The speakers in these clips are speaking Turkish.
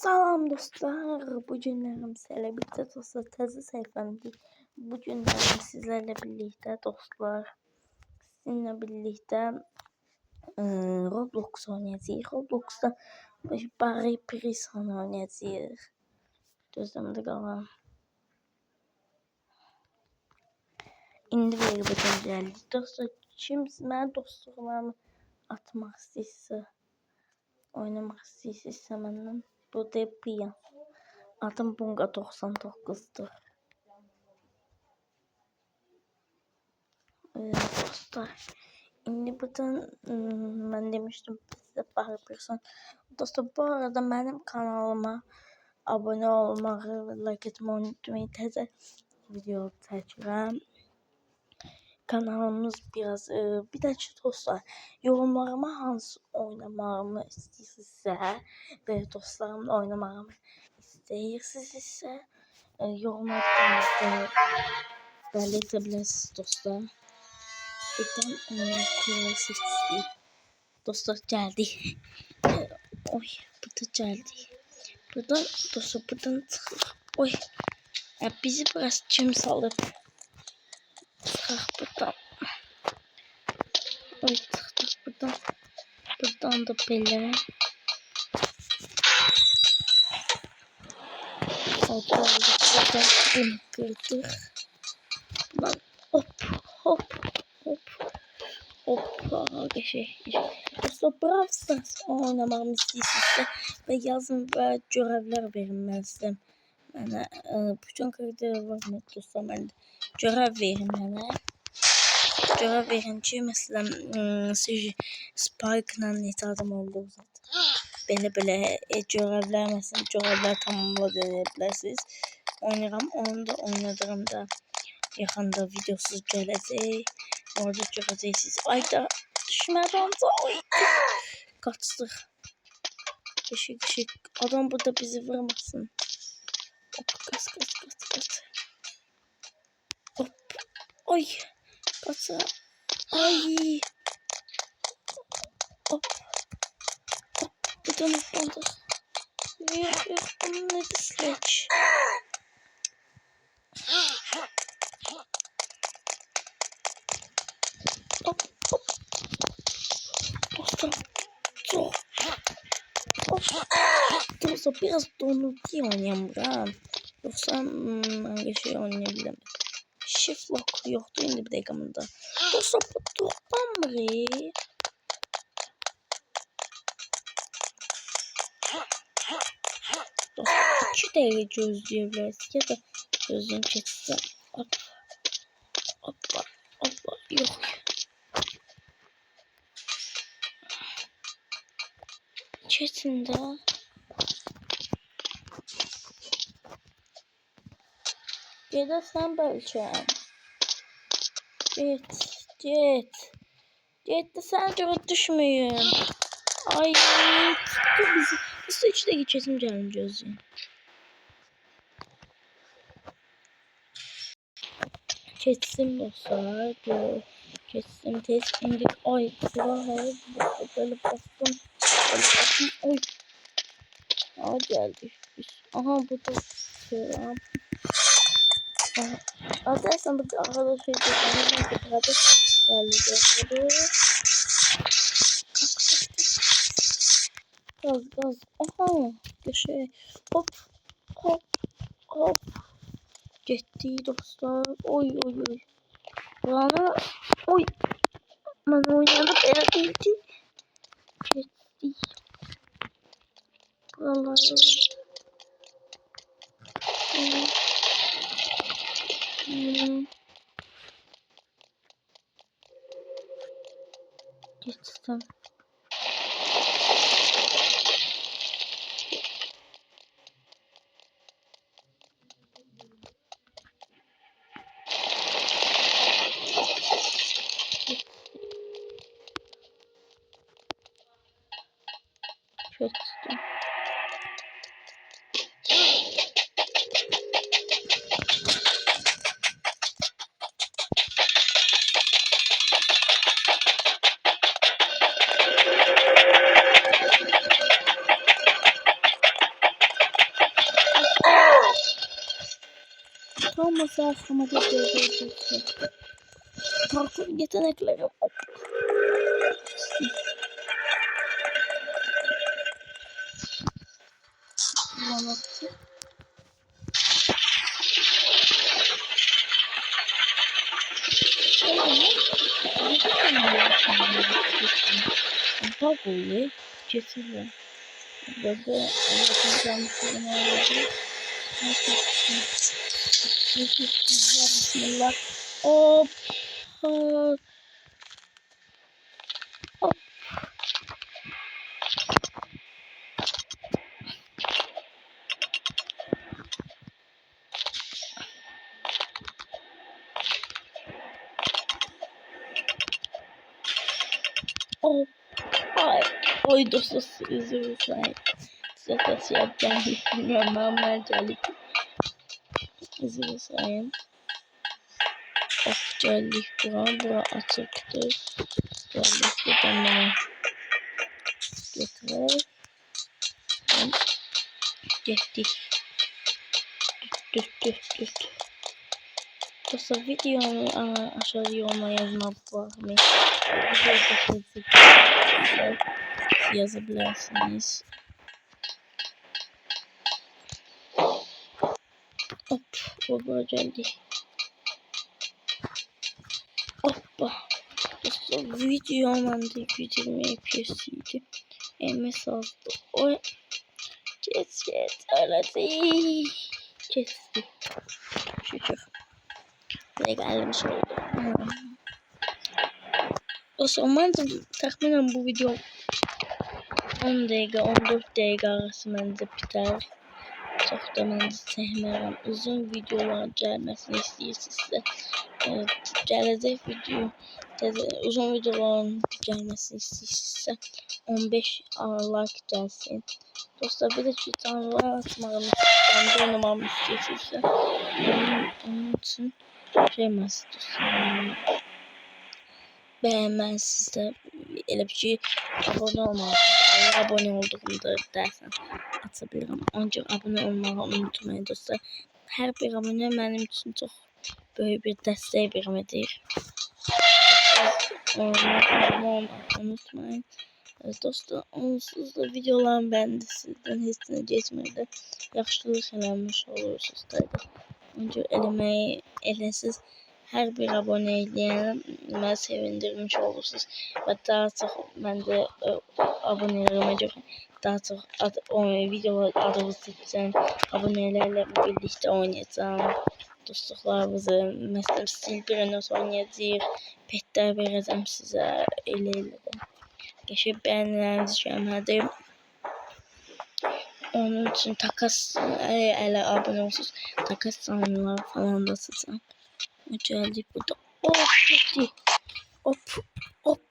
Salam dostlar, bu günlerim sizlerle birlikte dostlar tezi sayfamda. Bu günlerim sizlerle birlikte dostlar, sizinle birlikte Roblox oynayacağız. Roblox'ta Barry Prison oynayacağız. Gözümde kalan. İndi bir bakın geldi. Dostlar kim ben dostlarımı atmak istəyirsə, oynamak istəyirsə məndən bu da yapayım. Adım Bunga 99'dur. Dostlar. Şimdi buradan ben demiştim size Bahar Person. Dostlar bu arada benim kanalıma abone olmayı ve like etmeyi unutmayın. Teze video çekeceğim. Kanalımız biraz bir de dostlar yorumlarıma hansı oynamamı istəyirsinizsə ve dostlarımla oynamamı istəyirsinizsə yorumlarda belirtebilirsiniz dostlar. Buradan kurulu seçtik. Dostlar geldi. Oy burada geldi. Buradan dostlar buradan çıktık. Oy ya bizi biraz kim salıp çıktık buradan. Oy çıktık buradan. Buradan da böyle. Buradan bunu kırdık. Buradan hop hop hop. Hoppa geçey. Dostlar Brawl Stars oynamamı istəyirsinizsə və yazın və görevlər verin mən sizə. Mənə bütün karakterlər var mı dostlar, mən görev verin mənə. Görev verin ki, məsələn siz Spike-la neçə adam oldu zaten. Belə görevlər məsələn görevlər tamamla deyə bilərsiniz. Oynayıram, onu da oynadığım da yaxında videosuz gələcək. Orada göreceksiniz. Ayda düşmeden oy. Kaçtık. Kışık. Adam burada bizi vurmasın. Hop kaç. Hop. Oy. Kaç. Ay. Hop. Buradan hoplandı. Yok. Bunun ne disleç. Hop. Dostum. Dostum biraz donutlu oynayamıram. Yoksa hangi şey oynayabilirim. Shift lock yoktu indi bir dakika bunda. Dostum bu toptan mı? Dostum 2 dakika gözleyebiliriz ya da gözlüğün keçsin. Hoppa. Yok. Keçin de. Gelirsen belki. Get de sen çok düşmeyin. Ay tuttu bizi. Biz de 3 dakika geçesim gelmeyeceğiz ya. Keçsin dostlar. Keçsin test indik. Ay silah her böyle bastım. Oy. Aa geldi. Aha bu da silah. Arkadaşlar bu arada şey geldi. Gaz. Aha. Şey. Hop. Gitti dostlar. Oy. Bana. Oy. Ben oynadım. Gitti. Buraları. Geçtim. Tam mesafeme de görüyorsun. Parkur yeteneklerim. Parkurlu kesinlikle. Burada Bismillah. Hop. Hop. Hop. Hop. Ay. Oy dostum üzülür sahip. Size nasıl yapacağım hiç bilmiyorum. Ben mercelik. Üzülür sahip. Of geldik bura. Bura açıktır. Geldik buradan bana götürür. Getdik. Düt. Dostlar videomu aşağı yoruma yazmak var mı? Videoda yazabilirsiniz. Hop, o geldi. Hoppa. Dostlar videomu da 120 FPS'ydi. MS azdı. O Kes öyle değil. Kesti. Şükür. Ne gelmiş oldu. O zaman tahminen bu video 10 dakika 14 dakika arası bence biter. Çok da ben sevmem. Uzun videolar gelmesini istiyorsanız gelecek video uzun videoların gelmesini istiyorsanız 15 like gelsin. Dostlar bir de çitanlar atmağımı istiyorsanız oynamamı istiyorsanız onun için şey nasıl dostlar beğenmezsiniz de elə bir şey abone olmalısınız. Abone olduğumda dersen atabilirim. Ancak abone olmayı unutmayın dostlar. Her bir abone benim için çok böyük bir dəstək birimidir. Abone unutmayın. Dostlar onsuz da videolarım bəndə sizdən heç nə geçmir də yaxşılıq eləmiş olursunuz da. Ancaq eləsiz her bir abone eləyən məni sevindirmiş olursunuz. Və daha çox mən də abonelerimə görə daha çox videolar adımı seçəcəm. Abonelərlə birlikdə oynayacağım. Dostluqlarımızı məsələn Silbrenos oynayacağıq. Petlər verəcəm sizə elə. Geçip beğenilerinizi şöyle onun için takas ele abone olsunuz. Takas sanımlar falan da satacağım. Geldik burada. Hop gitti. Hop.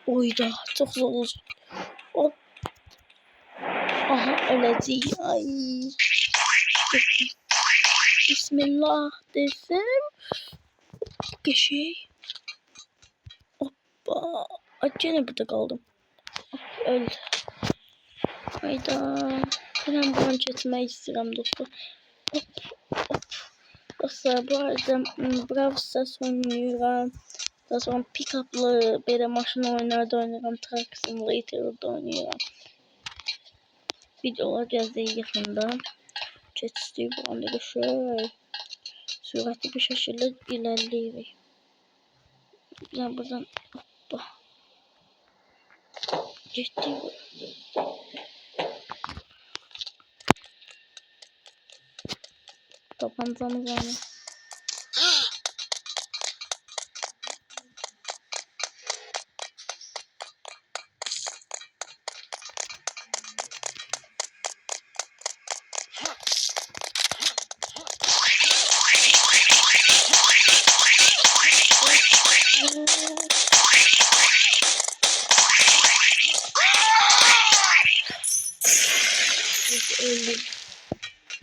Oyda çok zor olsun. Hop. Aha öleceğim. Ay. Bismillah desem. Bir şey. Hoppa. Acele burada kaldım. Öldü. Hayda. Hemen buradan çetmeyi istiyorum dostum. Hop. Dostlar bu arada Brawl Stars oynuyorum. Daha sonra pick-up'lı böyle maşın oyunlarda oynuyorum. Truck Simulator'da oynuyorum. Videolar geldiği yakında. Çetiştiği bu anda da şöyle süratli bir şekilde ilerliyor. Yani buradan hoppa. Ciddi bu. Tabancamız yani.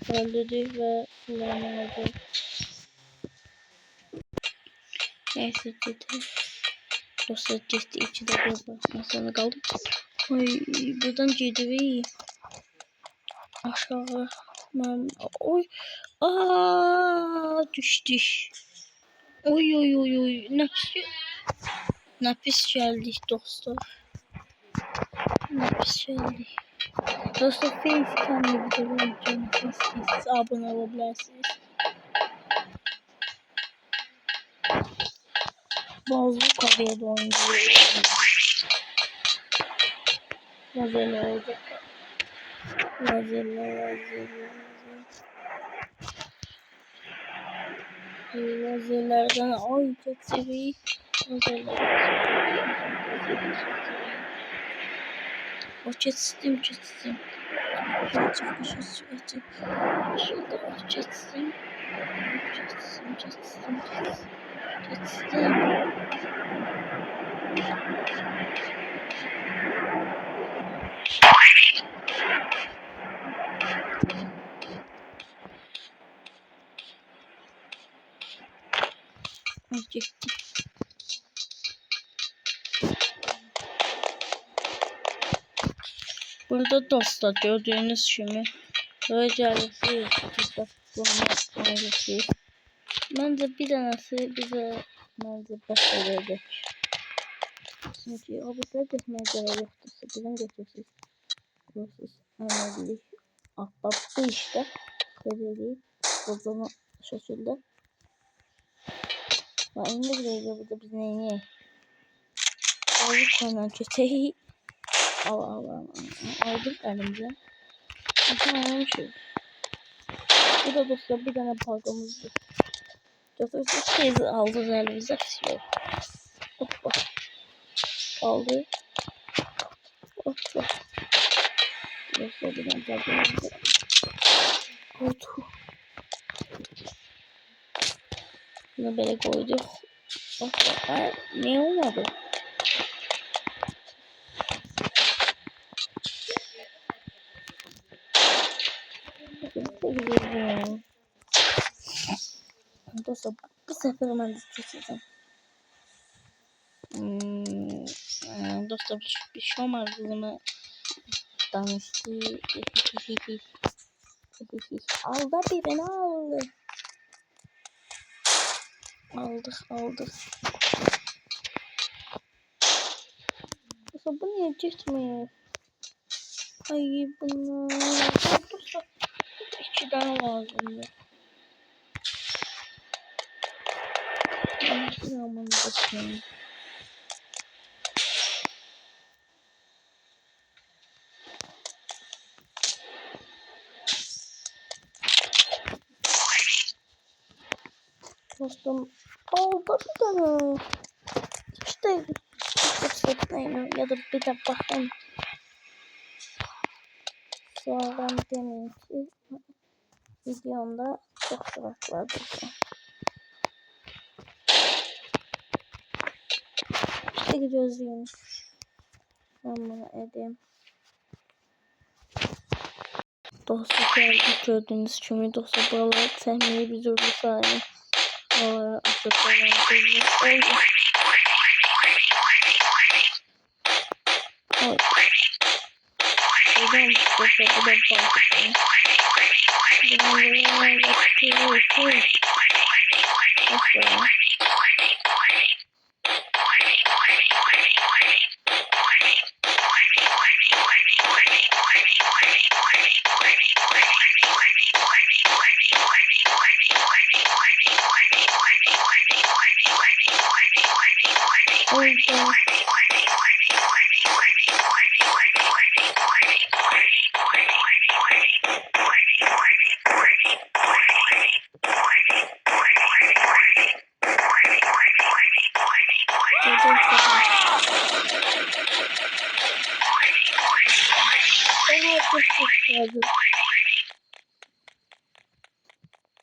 Öldürdü ve kullanıldı. Neyse dedi. Dostlar cesti içinde bir bakma sonra kaldım. Ay buradan girdi ve aşağı. Oy Aa, düştük. Oy oy oy oy. Nefis geldik dostlar. Nefis geldik. Dostlar Facetim'de videolarım canınız abone olabilirsiniz. Bazı kabul oyuncuları Lazerler olacak. Lazerlerden ay çok seviyorum. O çetsim. Burada dostlar gördüğünüz gibi böyle ailesi. Bence bir tanesi bize başarılı. Çünkü o bize geçmeye göre yoktu. Bizim götürsüz. Götürsüz. Önemli. Ahbap bu işte. Böyle o zaman şekilde. Ve İngilizce burada biz neyini? Aldık konan köteyi. Aldık elimize. Tamam şu. Bu da dostlar bir tane parkamızdı. Götürsüz teyze aldı elimize. Hoppa. Aldı. Hoppa. Dostlar bir tane parkamızdı. Oldu. Bunu böyle koyduk. Hoppa. Ne olmadı? Dostlar bu sefer ben de çekeceğim. Dostlar bir şey olmaz bunu danıştı. Aldı bir beni aldı. Aldık. Dostlar bu niye gitmiyor? Ay bunu. Dostlar 2 tane lazım. Aman bakayım. Dostum aldı bir tane. İşte sıkıntıyım ya da bir de bakayım. Sağlam demeyin ki videomda çok sıraklardır. İşte gidiyoruz yine. Ben bunu edeyim. Dostlar geldik gördüğünüz gibi dostlar buraları sevmeyi bir türlü sayın. Buraları açıp oy. Buradan dostlar bu da bakın.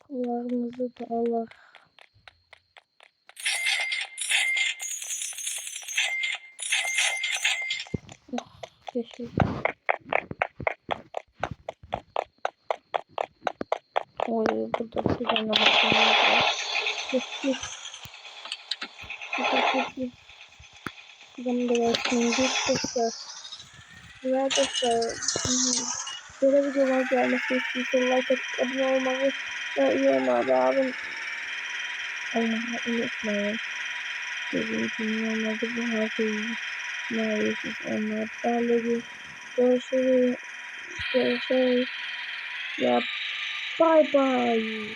Kulağımızı da Allah. Geçmiş. Oy burada bir tane var. Geçmiş. Buradan da şimdi dostlar. Güzel dostlar. Böyle videolar gelmesi istiyorsanız like atıp abone olmayı ve yorumlarda olmayı unutmayın. Dediğim gibi yorumlarda bu herkesi neredeyse onlarla görüşürüz. Ya bye bye.